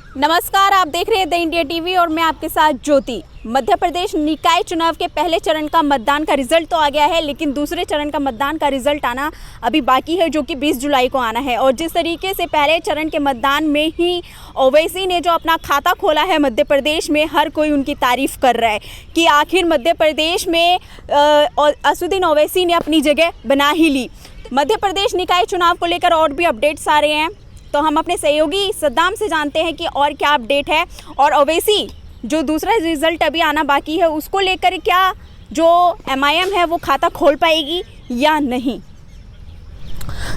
नमस्कार, आप देख रहे हैं द इंडिया टीवी और मैं आपके साथ ज्योति। मध्य प्रदेश निकाय चुनाव के पहले चरण का मतदान का रिजल्ट तो आ गया है, लेकिन दूसरे चरण का मतदान का रिजल्ट आना अभी बाकी है, जो कि 20 जुलाई को आना है। और जिस तरीके से पहले चरण के मतदान में ही ओवैसी ने जो अपना खाता खोला है मध्य प्रदेश में, हर कोई उनकी तारीफ कर रहा है कि आखिर मध्य प्रदेश में असदुद्दीन ओवैसी ने अपनी जगह बना ही ली। मध्य प्रदेश निकाय चुनाव को लेकर और भी अपडेट्स आ रहे हैं, तो हम अपने सहयोगी सद्दाम से जानते हैं कि और क्या अपडेट है, और ओवैसी जो दूसरा रिजल्ट अभी आना बाकी है उसको लेकर क्या जो MIM है वो खाता खोल पाएगी या नहीं।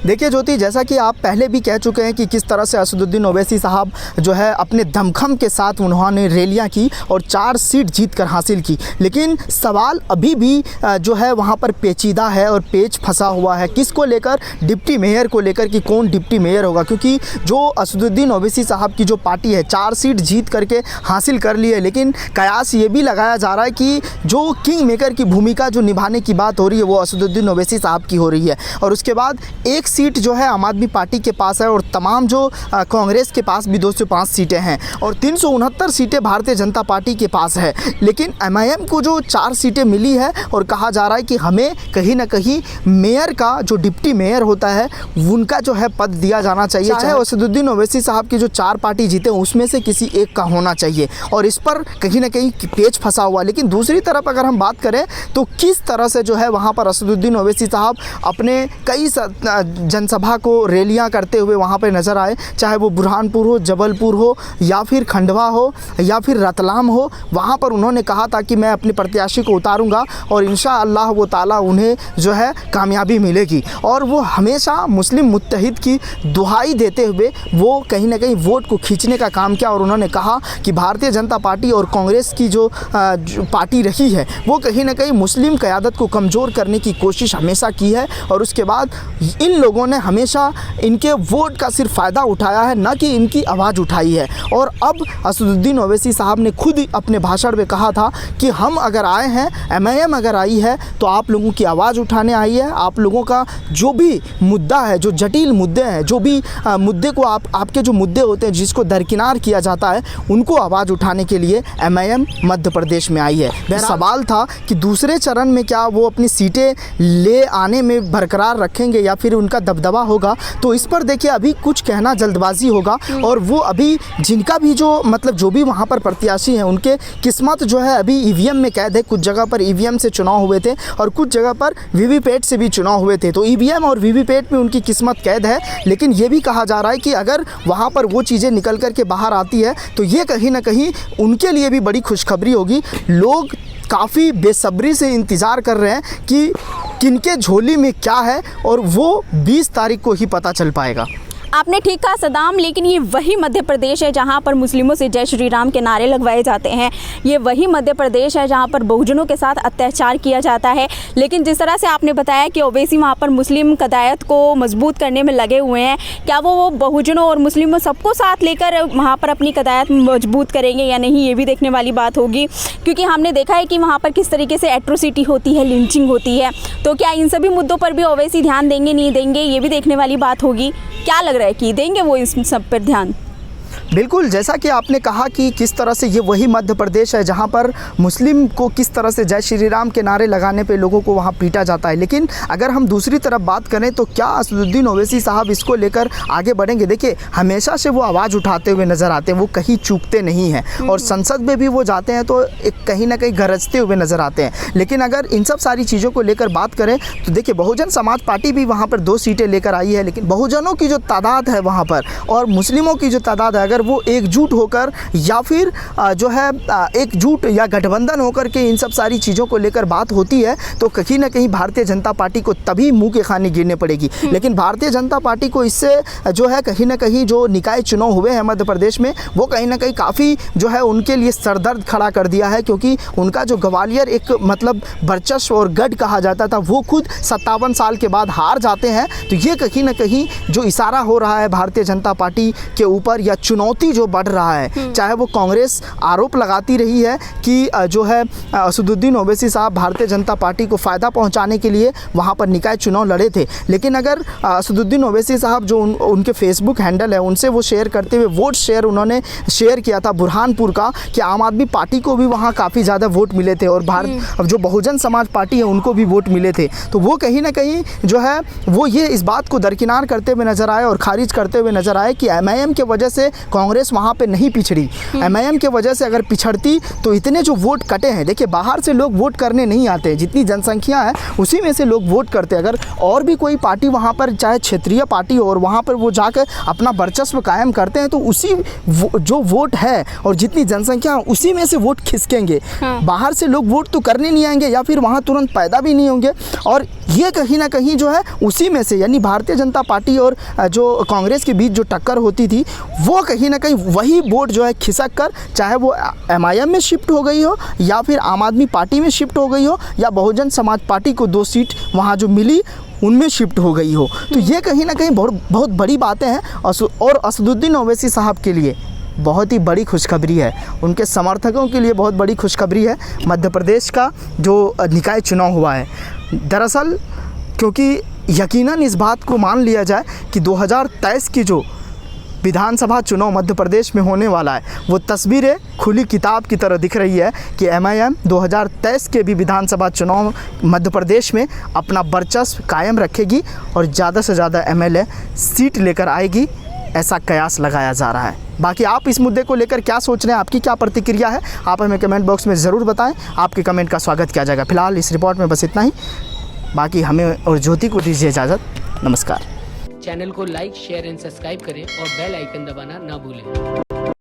देखिए ज्योति, जैसा कि आप पहले भी कह चुके हैं कि किस तरह से असदुद्दीन ओवैसी साहब जो है अपने दमखम के साथ उन्होंने रैलियां की और 4 सीट जीतकर हासिल की, लेकिन सवाल अभी भी जो है वहां पर पेचीदा है और पेच फंसा हुआ है। किसको लेकर? डिप्टी मेयर को लेकर कि कौन डिप्टी मेयर होगा, क्योंकि जो असदुद्दीन ओवैसी साहब की जो पार्टी है 4 सीट जीत करके हासिल कर ली है, लेकिन कयास ये भी लगाया जा रहा है कि जो किंग मेकर की भूमिका जो निभाने की बात हो रही है वो असदुद्दीन ओवैसी साहब की हो रही है। और उसके बाद एक सीट जो है आम आदमी पार्टी के पास है और तमाम जो कांग्रेस के पास भी 205 सीटें हैं और 369 सीटें भारतीय जनता पार्टी के पास है। लेकिन MIM को जो 4 सीटें मिली है और कहा जा रहा है कि हमें कहीं ना कहीं मेयर का जो डिप्टी मेयर होता है उनका जो है पद दिया जाना चाहिए, चाहे असदुद्दीन ओवैसी साहब की जो 4 पार्टी जीते उसमें से किसी एक का होना चाहिए, और इस पर कहीं ना कहीं पेच फंसा हुआ। लेकिन दूसरी तरफ अगर हम बात करें तो किस तरह से जो है वहाँ पर असदुद्दीन ओवैसी साहब अपने कई जनसभा को रैलियां करते हुए वहां पर नज़र आए, चाहे वो बुरहानपुर हो, जबलपुर हो या फिर खंडवा हो या फिर रतलाम हो। वहां पर उन्होंने कहा था कि मैं अपने प्रत्याशी को उतारूंगा और इंशाअल्लाह वो ताला उन्हें जो है कामयाबी मिलेगी। और वो हमेशा मुस्लिम मुत्तहिद की दुहाई देते हुए वो कहीं ना कहीं वोट को खींचने का काम किया, और उन्होंने कहा कि भारतीय जनता पार्टी और कांग्रेस की जो पार्टी रही है वो कहीं ना कहीं मुस्लिम क़यादत को कमज़ोर करने की कोशिश हमेशा की है। और उसके बाद इन लोगों ने हमेशा इनके वोट का सिर्फ फ़ायदा उठाया है, ना कि इनकी आवाज़ उठाई है। और अब असदुद्दीन ओवैसी साहब ने खुद ही अपने भाषण में कहा था कि हम अगर आए हैं, MIM अगर आई है तो आप लोगों की आवाज़ उठाने आई है। आप लोगों का जो भी मुद्दा है, जो जटिल मुद्दे हैं, जो भी मुद्दे को आपके जो मुद्दे होते हैं जिसको दरकिनार किया जाता है, उनको आवाज़ उठाने के लिए MIM मध्य प्रदेश में आई है। सवाल था कि दूसरे चरण में क्या वो अपनी सीटें ले आने में बरकरार रखेंगे या फिर उनका दबदबा होगा, तो इस पर देखिए अभी कुछ कहना जल्दबाजी होगा। और वो अभी जिनका भी जो मतलब जो भी वहाँ पर प्रत्याशी हैं उनके किस्मत जो है अभी EVM में कैद है। कुछ जगह पर EVM से चुनाव हुए थे और कुछ जगह पर VVPAT से भी चुनाव हुए थे, तो EVM और VVPAT में उनकी किस्मत कैद है। लेकिन ये भी कहा जा रहा है कि अगर वहाँ पर वो चीज़ें निकल कर के बाहर आती है तो ये कहीं ना कहीं उनके लिए भी बड़ी खुशखबरी होगी। लोग काफ़ी बेसब्री से इंतज़ार कर रहे हैं कि किनके झोली में क्या है, और वो 20 तारीख को ही पता चल पाएगा। आपने ठीक कहा सदाम, लेकिन ये वही मध्य प्रदेश है जहाँ पर मुस्लिमों से जय श्री राम के नारे लगवाए जाते हैं। ये वही मध्य प्रदेश है जहाँ पर बहुजनों के साथ अत्याचार किया जाता है। लेकिन जिस तरह से आपने बताया कि ओवैसी वहाँ पर मुस्लिम क़यादत को मजबूत करने में लगे हुए हैं, क्या वो बहुजनों और मुस्लिमों सबको साथ लेकर वहाँ पर अपनी क़यादत मजबूत करेंगे या नहीं, ये भी देखने वाली बात होगी। क्योंकि हमने देखा है कि वहाँ पर किस तरीके से एट्रोसिटी होती है, लिंचिंग होती है, तो क्या इन सभी मुद्दों पर भी ओवैसी ध्यान देंगे, नहीं देंगे, ये भी देखने वाली बात होगी। क्या लग रहा है कि देंगे वो इस सब पर ध्यान? बिल्कुल, जैसा कि आपने कहा कि किस तरह से ये वही मध्य प्रदेश है जहाँ पर मुस्लिम को किस तरह से जय श्री राम के नारे लगाने पे लोगों को वहाँ पीटा जाता है। लेकिन अगर हम दूसरी तरफ बात करें तो क्या असदुद्दीन ओवैसी साहब इसको लेकर आगे बढ़ेंगे? देखिए, हमेशा से वो आवाज़ उठाते हुए नज़र आते हैं, वो कहीं चूकते नहीं हैं, और संसद में भी वो जाते हैं तो एक कहीं ना कहीं गरजते हुए नज़र आते हैं। लेकिन अगर इन सब सारी चीज़ों को लेकर बात करें तो देखिए, बहुजन समाज पार्टी भी वहाँ पर 2 सीटें लेकर आई है, लेकिन बहुजनों की जो तादाद है वहाँ पर और मुस्लिमों की जो तादाद है, अगर वो एकजुट होकर या फिर जो है एकजुट या गठबंधन होकर के इन सब सारी चीज़ों को लेकर बात होती है तो कहीं ना कहीं भारतीय जनता पार्टी को तभी मुंह के खाने गिरने पड़ेगी। लेकिन भारतीय जनता पार्टी को इससे जो है कहीं ना कहीं जो निकाय चुनाव हुए हैं मध्य प्रदेश में वो कहीं ना कहीं काफ़ी जो है उनके लिए सरदर्द खड़ा कर दिया है, क्योंकि उनका जो ग्वालियर एक मतलब वर्चस्व और गढ़ कहा जाता था वो खुद 57 साल के बाद हार जाते हैं। तो ये कहीं ना कहीं जो इशारा हो रहा है भारतीय जनता पार्टी के ऊपर या चुनौती चुनौती जो बढ़ रहा है, चाहे वो कांग्रेस आरोप लगाती रही है कि जो है असदुद्दीन ओवैसी साहब भारतीय जनता पार्टी को फ़ायदा पहुंचाने के लिए वहां पर निकाय चुनाव लड़े थे, लेकिन अगर असदुद्दीन ओवैसी साहब जो उनके फेसबुक हैंडल है उनसे वो शेयर करते हुए वोट शेयर उन्होंने शेयर किया था बुरहानपुर का, कि आम आदमी पार्टी को भी वहाँ काफ़ी ज़्यादा वोट मिले थे और भारत जो बहुजन समाज पार्टी है उनको भी वोट मिले थे, तो वो कहीं ना कहीं जो है वो ये इस बात को दरकिनार करते हुए नजर आए और खारिज करते हुए नजर आए कि एमआईएम के वजह से कांग्रेस वहाँ पे नहीं पिछड़ी। एमआईएम के वजह से अगर पिछड़ती तो इतने जो वोट कटे हैं, देखिए बाहर से लोग वोट करने नहीं आते, जितनी जनसंख्या है उसी में से लोग वोट करते हैं। अगर और भी कोई पार्टी वहाँ पर चाहे क्षेत्रीय पार्टी हो और वहाँ पर वो जाकर अपना वर्चस्व कायम करते हैं तो उसी जो वोट है और जितनी जनसंख्या उसी में से वोट खिसकेंगे। बाहर से लोग वोट तो करने नहीं आएंगे या फिर वहाँ तुरंत पैदा भी नहीं होंगे, और ये कहीं ना कहीं जो है उसी में से, यानी भारतीय जनता पार्टी और जो कांग्रेस के बीच जो टक्कर होती थी वो कहीं ना कहीं वही वोट जो है खिसक कर चाहे वो एमआईएम में शिफ्ट हो गई हो या फिर आम आदमी पार्टी में शिफ्ट हो गई हो या बहुजन समाज पार्टी को 2 सीट वहाँ जो मिली उनमें शिफ्ट हो गई हो। तो ये कहीं ना कहीं बहुत बड़ी बातें हैं और असदुद्दीन ओवैसी साहब के लिए बहुत ही बड़ी खुशखबरी है, उनके समर्थकों के लिए बहुत बड़ी खुशखबरी है। मध्य प्रदेश का जो निकाय चुनाव हुआ है, दरअसल क्योंकि यकीनन इस बात को मान लिया जाए कि 2023 की जो विधानसभा चुनाव मध्य प्रदेश में होने वाला है वो तस्वीरें खुली किताब की तरह दिख रही है कि एमआईएम 2023 के भी विधानसभा चुनाव मध्य प्रदेश में अपना वर्चस्व कायम रखेगी और ज़्यादा से ज़्यादा एमएलए सीट लेकर आएगी, ऐसा कयास लगाया जा रहा है। बाकी आप इस मुद्दे को लेकर क्या सोच रहे हैं, आपकी क्या प्रतिक्रिया है, आप हमें कमेंट बॉक्स में ज़रूर बताएं, आपके कमेंट का स्वागत किया जाएगा। फिलहाल इस रिपोर्ट में बस इतना ही, बाकी हमें और ज्योति को दीजिए इजाज़त। नमस्कार। चैनल को लाइक, शेयर एंड सब्सक्राइब करें और बेल आइकन दबाना ना भूलें।